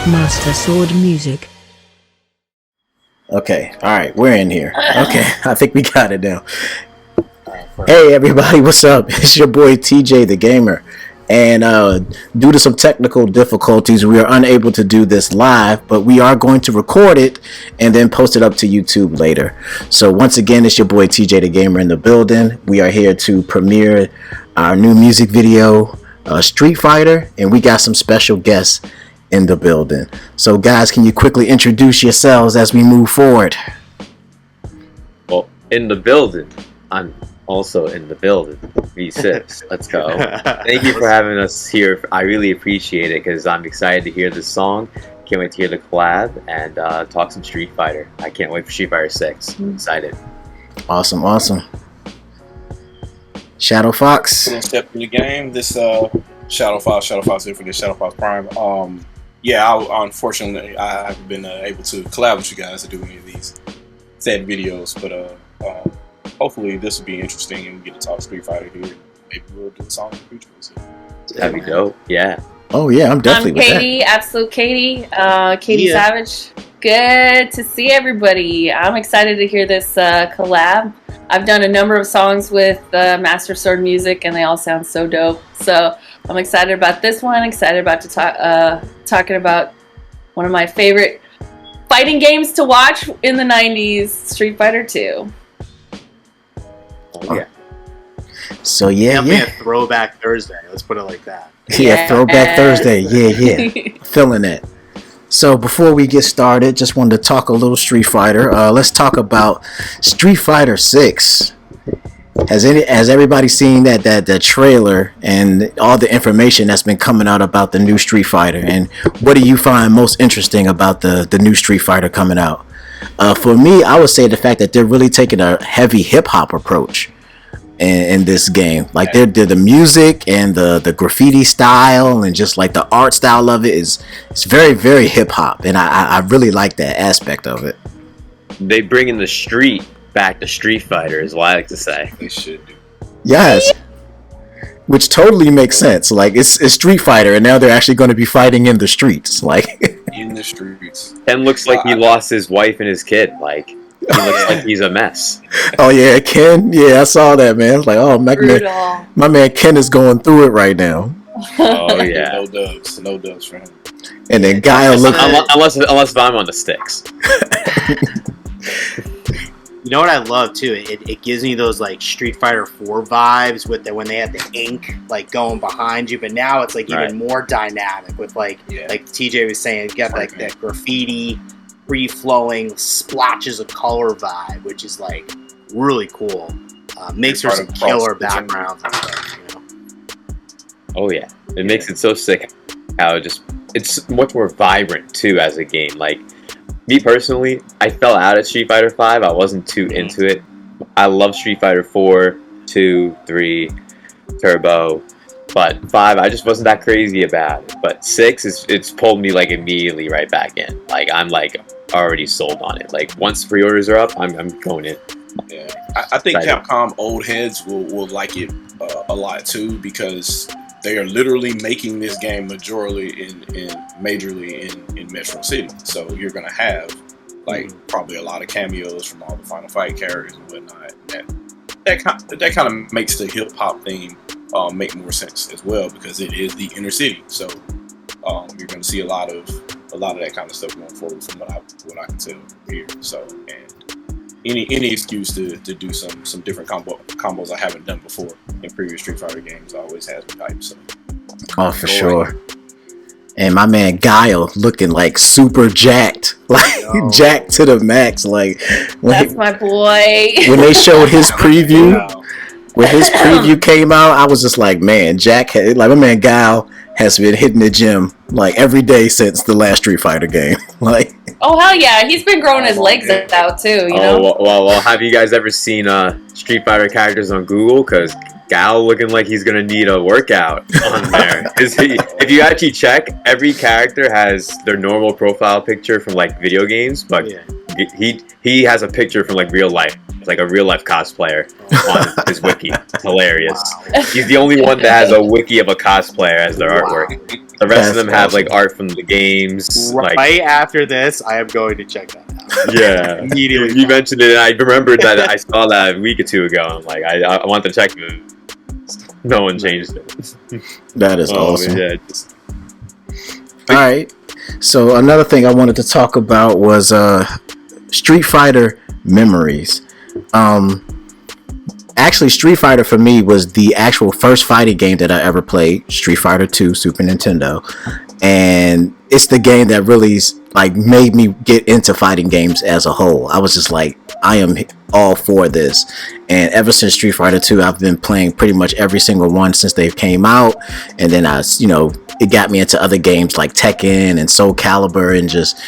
Master Sword Music. Okay, alright, we're in here. Okay, I think we got it now. Hey everybody, what's up? It's your boy TJ the Gamer. And due to some technical difficulties, we are unable to do this live, but we are going to record it and then post it up to YouTube later. So once again, it's your boy TJ the Gamer in the building. We are here to premiere our new music video, Street Fighter, and we got some special guests in the building. So guys, can you quickly introduce yourselves as we move forward? Well, in the building, I'm also in the building. VCipZ, let's go. Thank you for having us here. I really appreciate it because I'm excited to hear this song. Can't wait to hear the collab and talk some Street Fighter. I can't wait for Street Fighter 6. I'm excited. Awesome. ShadowFox. Step in the game. This ShadowFox here for the ShadowFox Prime. Unfortunately, I haven't been able to collab with you guys to do any of these said videos, but hopefully this will be interesting and we get to talk Street Fighter here. Maybe we'll do a song in the future. That'd be dope. Yeah. Oh yeah, I'm definitely with Katy, that. absolute Katy, Katy Savage. Good to see everybody. I'm excited to hear this collab. I've done a number of songs with Master Sword Music, and they all sound so dope. So I'm excited about this one. Excited about to talking about one of my favorite fighting games to watch in the '90s, Street Fighter 2. Oh, yeah. So yeah. A throwback Thursday. Let's put it like that. Yeah, throwback Thursday. Yeah. Feeling it. So before we get started, just wanted to talk a little Street Fighter. Let's talk about Street Fighter 6. Has everybody seen that trailer and all the information that's been coming out about the new Street Fighter? And what do you find most interesting about the new Street Fighter coming out? For me, I would say the fact that they're really taking a heavy hip hop approach in this game. Like the music and the graffiti style and just like the art style of it is very, very hip hop, and I really like that aspect of it. They bring in the street back to Street Fighter is what I like to say. They should do. Yes. Which totally makes sense. Like it's Street Fighter, and now they're actually going to be fighting in the streets. Like in the streets. Ken looks like he lost his wife and his kid. Like he looks like he's a mess. Oh yeah, Ken. Yeah, I saw that, man. It's like, oh my man Ken is going through it right now. Oh yeah. No dubs for him. And then Guile look. Unless I'm on the sticks. You know what I love too? It gives me those like Street Fighter 4 vibes with when they had the ink like going behind you, but now it's like even more dynamic with like TJ was saying, you got like that graffiti, free-flowing splotches of color vibe, which is like really cool. Makes for some killer backgrounds and stuff, you know? Oh yeah, it makes it so sick how it's much more vibrant too as a game. Like me personally, I fell out of Street Fighter 5. I wasn't too into it. I love Street Fighter 4, 2, 3, Turbo, but 5 I just wasn't that crazy about it. But 6 it's pulled me like immediately right back in. Like I'm like already sold on it. Like once pre-orders are up, I'm going in. Yeah, I think Capcom old heads will like it a lot too, because they are literally making this game majorly in Metro City. So you're gonna have like probably a lot of cameos from all the Final Fight characters and whatnot. That kind of makes the hip hop theme make more sense as well, because it is the inner city. So you're gonna see a lot of that kind of stuff going forward from what I can tell here. So and any excuse to do some different combos I haven't done before in previous Street Fighter games always has me hyped. So. Oh, for sure. And my man Guile looking like super jacked, like jacked to the max. Like that's my boy. When they showed his preview, when his preview came out, I was just like, man, my man Guile has been hitting the gym like every day since the last Street Fighter game. Like, oh hell yeah, he's been growing his legs out too. You know. Well, have you guys ever seen Street Fighter characters on Google? Because Gal looking like he's gonna need a workout on there. If you actually check, every character has their normal profile picture from like video games, but he has a picture from like real life. It's like a real life cosplayer on his wiki. It's hilarious. Wow. He's the only one that has a wiki of a cosplayer as their artwork. The rest of them have like art from the games. Right like, after this, I am going to check that out. Yeah, Immediately. You mentioned it, and I remembered that I saw that a week or two ago. I'm like, I want to check it. No one changed it. That is awesome. Yeah, all right. So another thing I wanted to talk about was Street Fighter memories. Actually, Street Fighter for me was the actual first fighting game that I ever played. Street Fighter 2, Super Nintendo, and it's the game that really like made me get into fighting games as a whole. I was just like, I am all for this, and ever since Street Fighter 2, I've been playing pretty much every single one since they came out. And then it got me into other games like Tekken and Soul Calibur, and just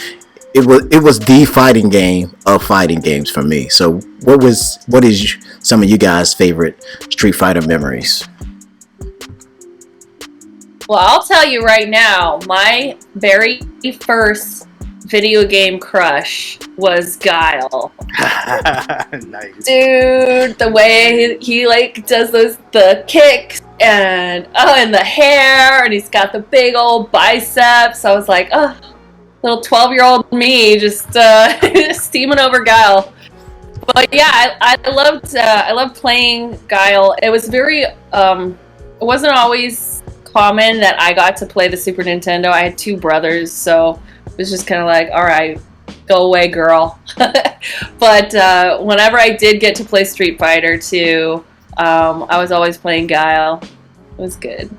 it was the fighting game of fighting games for me. So what is some of you guys' favorite Street Fighter memories? Well, I'll tell you right now, my very first video game crush was Guile. Nice. Dude, the way he like does the kicks and the hair, and he's got the big old biceps. I was like, oh, little 12-year-old me just steaming over Guile. But yeah, I loved playing Guile. It was very it wasn't always common that I got to play the Super Nintendo. I had two brothers, so it was just kind of like, all right, go away, girl. But whenever I did get to play Street Fighter 2, I was always playing Guile. It was good.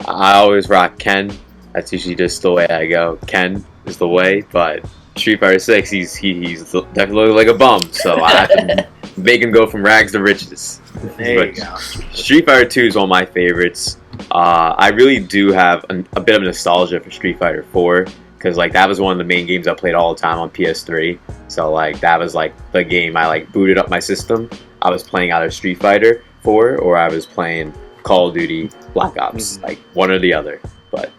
I always rock Ken. That's usually just the way I go. Ken is the way, but Street Fighter 6, he's definitely like a bum, so I have to make him go from rags to riches. There you go. Street Fighter 2 is one of my favorites. I really do have a bit of nostalgia for Street Fighter 4, because like that was one of the main games I played all the time on PS3. So like that was like the game I like booted up my system. I was playing either Street Fighter 4 or I was playing Call of Duty Black Ops, like one or the other. But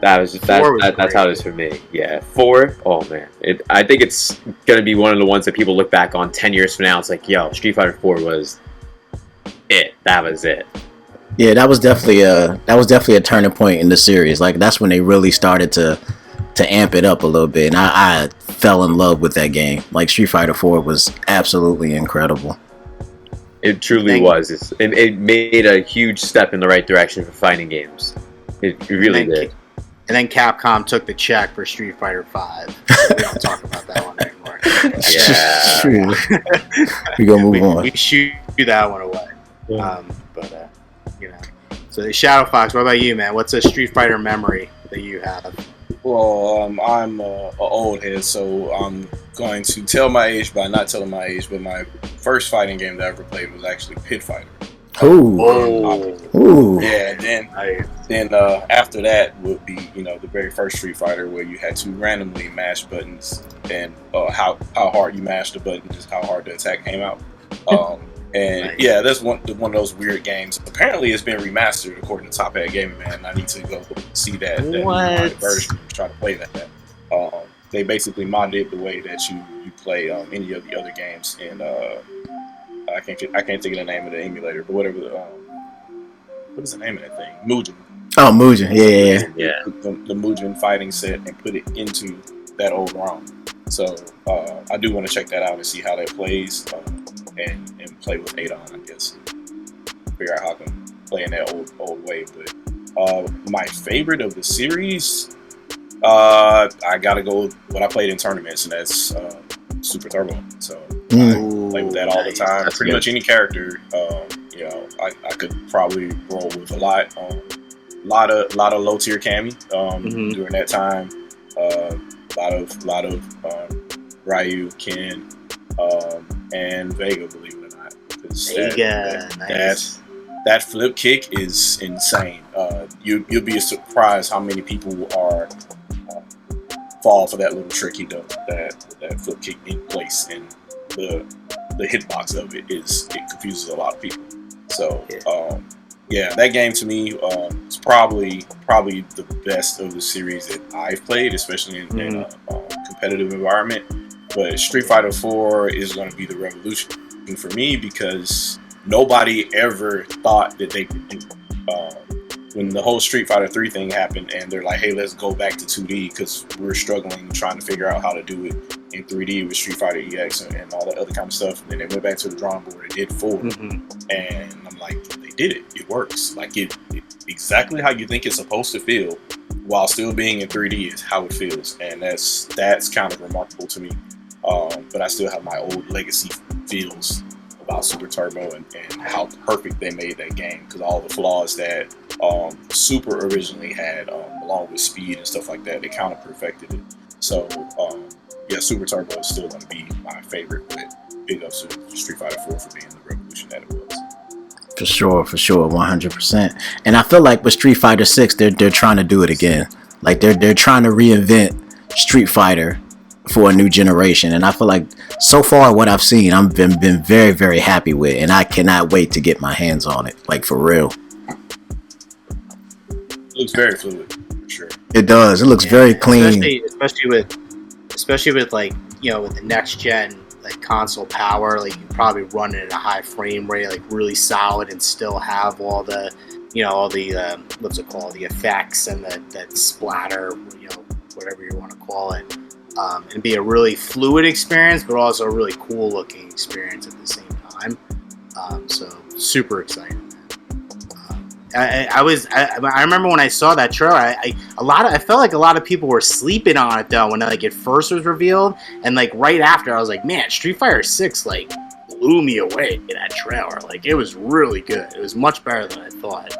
that's how it is for me. Yeah, 4. Oh man, I think it's gonna be one of the ones that people look back on 10 years from now. It's like, yo, Street Fighter 4 was it. That was it. Yeah, that was definitely a turning point in the series. Like that's when they really started to amp it up a little bit, and I fell in love with that game. Like Street Fighter 4 was absolutely incredible. It truly was. It made a huge step in the right direction for fighting games. It really did. And then Capcom took the check for Street Fighter 5. So we don't talk about that one anymore. Yeah. We're going to move on. We shoot that one away. Yeah. So ShadowFox, what about you, man? What's a Street Fighter memory that you have? Well, I'm an old head, so I'm going to tell my age by not telling my age, but my first fighting game that I ever played was actually Pit Fighter. Ooh. Yeah, then after that would be, the very first Street Fighter, where you had to randomly mash buttons, and how hard you mashed the button is how hard the attack came out. And yeah, that's one of those weird games. Apparently, it's been remastered according to Top Hat Gaming, man. I need to go see that version and try to play that. They basically modded the way that you play any of the other games, and I can't think of the name of the emulator, but whatever. What is the name of that thing? Mugen. Oh, Mugen. Yeah. The Mugen fighting set, and put it into that old ROM. So I do want to check that out and see how that plays, and play with Adon, I guess. Figure out how I can play in that old way. But my favorite of the series, I gotta go with what I played in tournaments, and that's Super Turbo. So I play with that all the time. That's pretty good. much any character, I could probably roll with a lot. Lot of low tier Cammy during that time. Lot of Ryu, Ken, and Vega, believe it or not. Vega, nice. That flip kick is insane. You'll be surprised how many people are fall for that little trick he does. That flip kick in place, and the hitbox of it confuses a lot of people. So yeah, that game to me is probably the best of the series that I've played, especially in a competitive environment. But Street Fighter 4 is going to be the revolution for me, because nobody ever thought that they could do when the whole Street Fighter 3 thing happened, and they're like, "Hey, let's go back to 2D because we're struggling trying to figure out how to do it in 3D with Street Fighter EX and all that other kind of stuff." And then they went back to the drawing board and did 4, and I'm like, they did it. It works. Like it exactly how you think it's supposed to feel, while still being in 3D is how it feels, and that's kind of remarkable to me. But I still have my old legacy feels about Super Turbo and how perfect they made that game, because all the flaws that Super originally had, along with speed and stuff like that, they kind of perfected it. So yeah, Super Turbo is still going to be my favorite, but big ups to Street Fighter 4 for being the revolution that it was. For sure, 100%. And I feel like with Street Fighter 6, they're trying to do it again. Like they're trying to reinvent Street Fighter for a new generation, and I feel like so far what I've seen, I've been very, very happy with, and I cannot wait to get my hands on it, like for real. It looks very fluid, for sure. It does. It looks very clean, especially with like, you know, with the next gen like console power, like you probably run it at a high frame rate, like really solid, and still have all the, you know, all the what's it called, the effects and that splatter, you know, whatever you want to call it. And be a really fluid experience, but also a really cool looking experience at the same time. So super excited. I remember when I saw that trailer, I felt like a lot of people were sleeping on it though when like it first was revealed, and like right after I was like, man, Street Fighter 6 like blew me away in that trailer. Like it was really good. It was much better than I thought.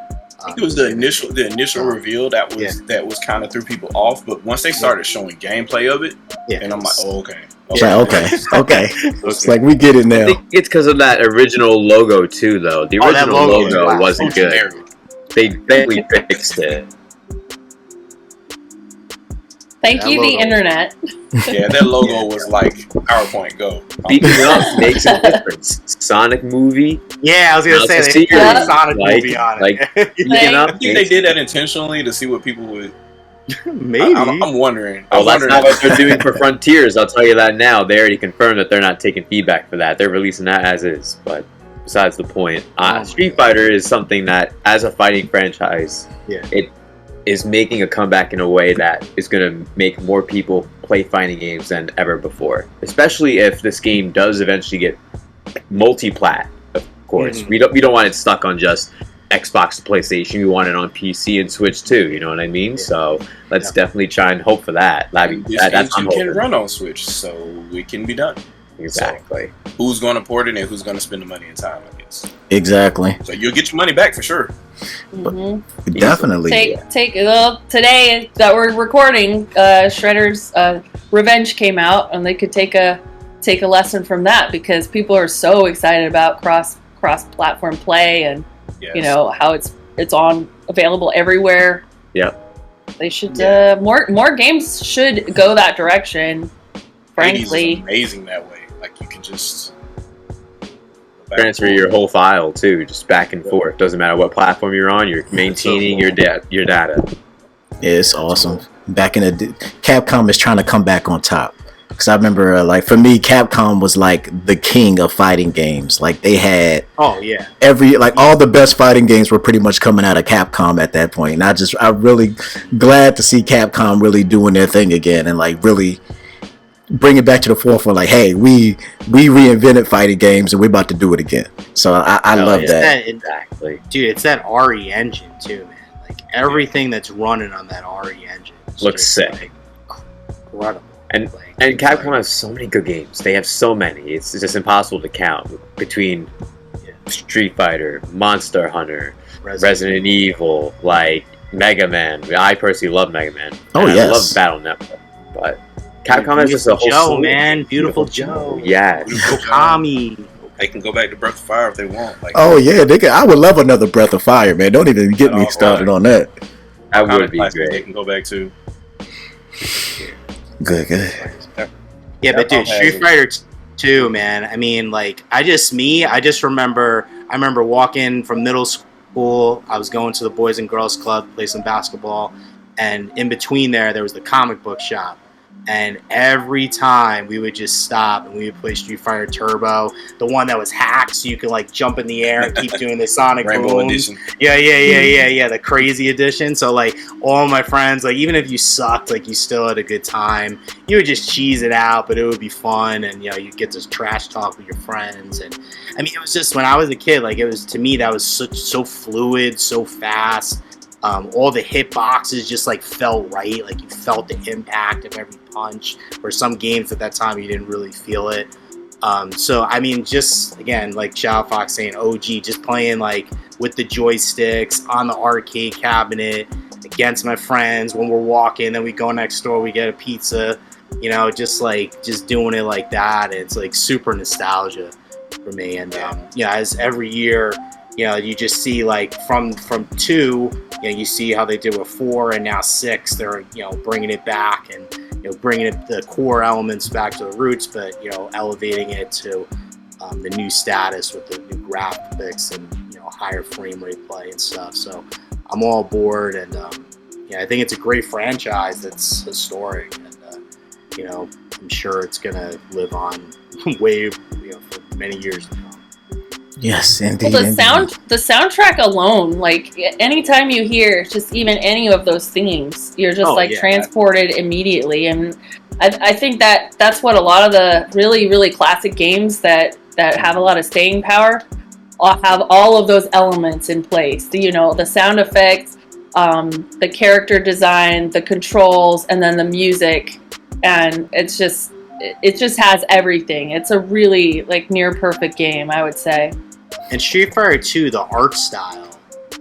I think it was the initial reveal that was kind of threw people off, but once they started showing gameplay of it, and I'm like, oh, okay. It's like we get it now. I think it's because of that original logo too, though. The original logo wasn't good. They fixed it. Thank you, the internet. Yeah, that logo was like PowerPoint Go. Speaking of, makes a difference. Sonic movie. Yeah, I was gonna say they put a Sonic movie on it. I think they did that intentionally to see what people would. Maybe. I'm wondering. That's not what they're doing for Frontiers. I'll tell you that now. They already confirmed that they're not taking feedback for that. They're releasing that as is. But besides the point, Street Fighter is something that, as a fighting franchise, it is making a comeback in a way that is going to make more people play fighting games than ever before. Especially if this game does eventually get multi-plat, of course. We don't want it stuck on just Xbox to PlayStation. We want it on PC and Switch too, you know what I mean? So let's definitely try and hope for that. That's can run on Switch, so it can be done. Exactly. So, who's going to port it and who's going to spend the money and time, I guess. Exactly. So you'll get your money back for sure. Definitely. Today that we're recording, Shredder's Revenge came out, and they could take a lesson from that, because people are so excited about cross-platform play, and you know how it's available everywhere. Yep. They should more games should go that direction. Frankly, it's amazing that way. Like you can just transfer your whole file too, just back and forth. Doesn't matter what platform you're on. You're maintaining your data. Yeah, it's awesome. Back in the Capcom is trying to come back on top. Because I remember, like, for me, Capcom was like the king of fighting games. Like they had all the best fighting games were pretty much coming out of Capcom at that point. And I'm really glad to see Capcom really doing their thing again, and like really bring it back to the forefront. Like, hey, we reinvented fighting games, and we're about to do it again. So I love that. Exactly, dude. It's that RE engine too, man. Like everything that's running on that RE engine looks sick, like, incredible. And Capcom has so many good games. They have so many. It's just impossible to count between Street Fighter, Monster Hunter, Resident Evil, like Mega Man. I personally love Mega Man. I love Battle Network, but Capcom has just a whole Beautiful Joe. Yeah. Okami. They can go back to Breath of Fire if they want. Like, they can. I would love another Breath of Fire, man. Don't even get me started on that. That would be great. They can go back to. Good. Yeah, but dude, Street Fighter 2, man. I mean, like, I just remember walking from middle school. I was going to the Boys and Girls Club to play some basketball, and in between there was the comic book shop. And every time we would just stop and we would play Street Fighter Turbo, the one that was hacked, so you could like jump in the air and keep doing the Sonic Rainbow Boom. Edition. Yeah, the crazy edition. So like all my friends, like even if you sucked, like you still had a good time. You would just cheese it out, but it would be fun, and you get to trash talk with your friends. And I mean, it was just when I was a kid, like it was, to me, that was so fluid, so fast. All the hitboxes just like felt right, like you felt the impact of every punch. Or some games at that time you didn't really feel it. So I mean, just again, like ShadowFox saying, OG, just playing like with the joysticks on the arcade cabinet against my friends when we're walking. Then we go next door, we get a pizza. Just doing it like that. It's like super nostalgia for me. And as every year, you just see like from 2, you see how they did with 4 and now 6. They're bringing it back and bringing the core elements back to the roots, but elevating it to the new status with the new graphics and higher frame rate play and stuff. So I'm all aboard, and I think it's a great franchise that's historic, and I'm sure it's gonna live on way for many years to come. Yes, indeed. Well, the soundtrack alone, like anytime you hear just even any of those themes, you're just transported immediately. And I think that's what a lot of the really, really classic games that have a lot of staying power have all of those elements in place. The sound effects, the character design, the controls, and then the music, and it just has everything. It's a really like near perfect game, I would say. And Street Fighter 2, the art style,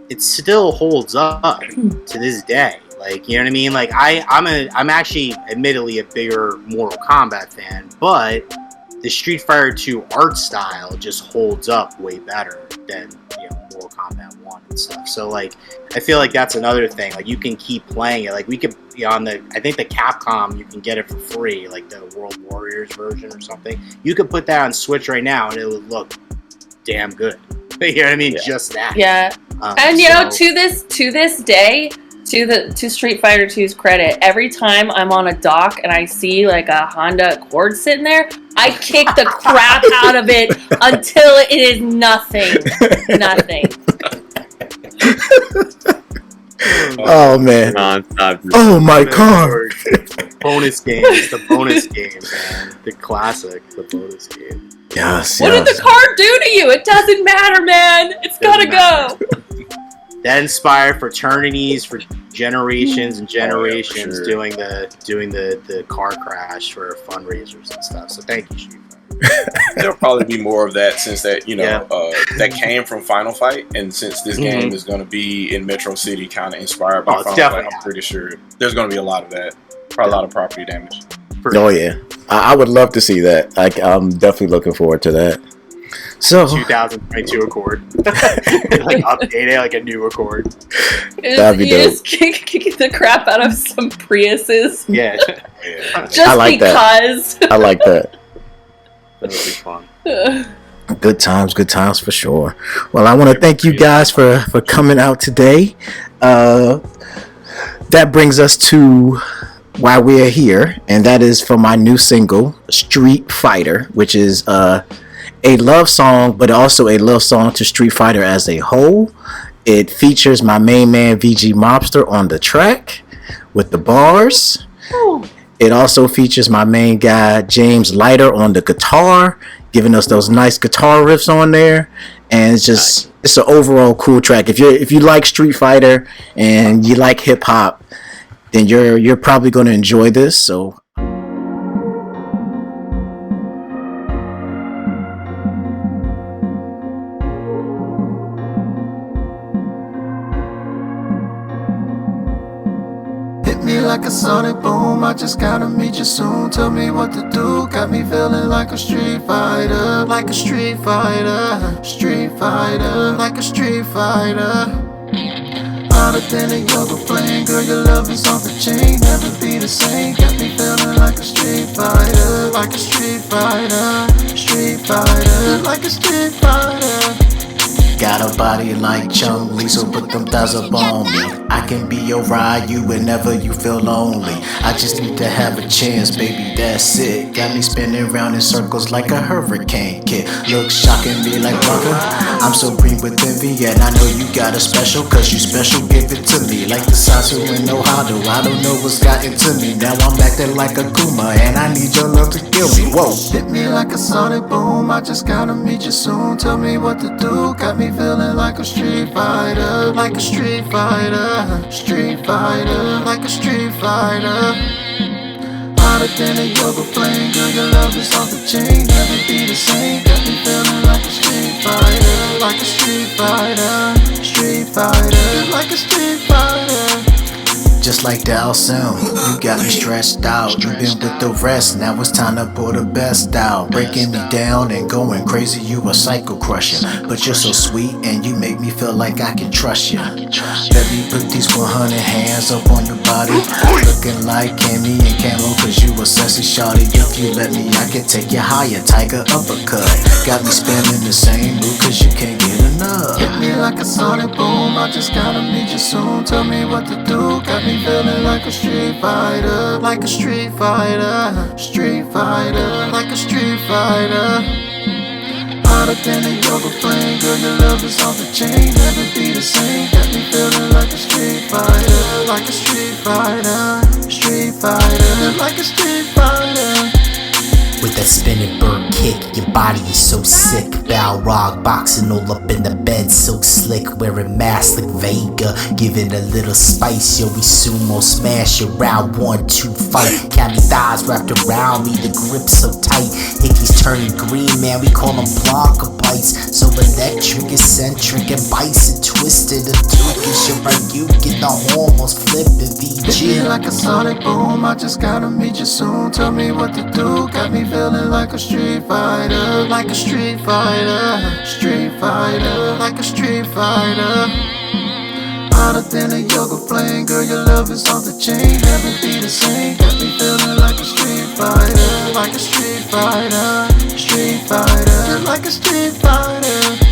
it still holds up to this day. Like, you know what I mean? Like, I'm actually admittedly a bigger Mortal Kombat fan, but the Street Fighter 2 art style just holds up way better than Mortal Kombat 1 and stuff. So like, I feel like that's another thing. Like, you can keep playing it. Like, we could on the, I think the Capcom, you can get it for free, like the World Warriors version or something. You could put that on Switch right now, and it would look damn good. You know what I mean? Yeah. Just that. Yeah. And to this day, to Street Fighter 2's credit, every time I'm on a dock and I see like a Honda Accord sitting there, I kick the crap out of it until it is nothing. Nothing. Oh man. Oh my car. Bonus game. It's the bonus game, man. The classic, the bonus game. Yes. What did the car do to you? It doesn't matter, man. It's gotta go. That inspired fraternities for generations and generations doing the car crash for fundraisers and stuff. So thank you, Street Fighter. There'll probably be more of that since that that came from Final Fight, and since this game is going to be in Metro City, kind of inspired by Final Fight, I'm pretty sure there's going to be a lot of that. Probably a lot of property damage. Oh yeah, I would love to see that. I'm definitely looking forward to that. So 2022 Accord, like update it like a new Accord. That'd be dope. Just kick the crap out of some Priuses. Yeah. Just I like because. That. I like that. That would be fun. Good times for sure. Well, I want to thank you guys for coming out today. That brings us to why we are here, and that is for my new single, Street Fighter, which is a love song, but also a love song to Street Fighter as a whole. It features my main man VGMobster on the track with the bars. Ooh. It also features my main guy James Leiter on the guitar, giving us those nice guitar riffs on there. And it's just it's an overall cool track. If you like Street Fighter and you like hip hop, then you're probably going to enjoy this. So like a sonic boom, I just gotta meet you soon. Tell me what to do, got me feeling like a street fighter. Like a street fighter, street fighter. Like a street fighter. Hotter than a yoga flame, girl, your love is off the chain. Never be the same, got me feeling like a street fighter. Like a street fighter, street fighter. Like a street fighter. got a body like Chung Lee, so put them thighs up on me. I can be your ride, you whenever you feel lonely. I just need to have a chance, baby, that's it. Got me spinning round in circles like a hurricane kid. Look shockingly like Blanca, I'm so green with envy. And I know you got a special, cause you special, give it to me. Like the Sasu in Ohio, I don't know what's gotten to me. Now I'm acting like a Kuma, and I need your love to kill me. Whoa. Hit me like a sonic boom, I just gotta meet you soon. Tell me what to do, got me feeling like a street fighter. Like a street fighter, street fighter, like a street fighter. Hotter than a yoga flame, girl, your love is off the chain. Never be the same, got me feeling like a street fighter. Like a street fighter, street fighter, like a street fighter. Just like the sound, you got me stressed out. You been with the rest, now it's time to pull the best out. Breaking me down and going crazy, you a psycho crushing. But you're so sweet and you make me feel like I can trust you. Let me put these 100 hands up on your body. Looking like Cammy and Camo, cause you a sexy shawty. If you let me, I can take you higher, tiger uppercut. Got me spinning the same move cause you can't get enough. Hit me like a sonic boom, I just gotta meet you soon. Tell me what to do, got me feeling like a street fighter. Like a street fighter, street fighter, like a street fighter. Hotter than a yoga flame, girl, your love is off the chain. Never be the same, got me feeling like a street fighter. Like a street fighter, street fighter, like a street fighter. With that spinning bird kick, your body is so sick. Balrog boxing all up in the bed, so slick. Wearing masks like Vega, giving a little spice. Yo, we sumo smash it, round 1, 2, fight. Cammy thighs wrapped around me, the grip so tight. Icky's turning green, man, we call them Blanca bites. So electric, eccentric, and bison twisted. A Turkish, you get the almost flipping Hit me VG. like a sonic boom, I just gotta meet you soon. Tell me what to do, got me feeling like a street fighter. Like a street fighter, street fighter, like a street fighter. Hotter than a yoga flame, girl, your love is off the chain. Never be the same, got me feeling like a street fighter. Like a street fighter, street fighter, like a street fighter.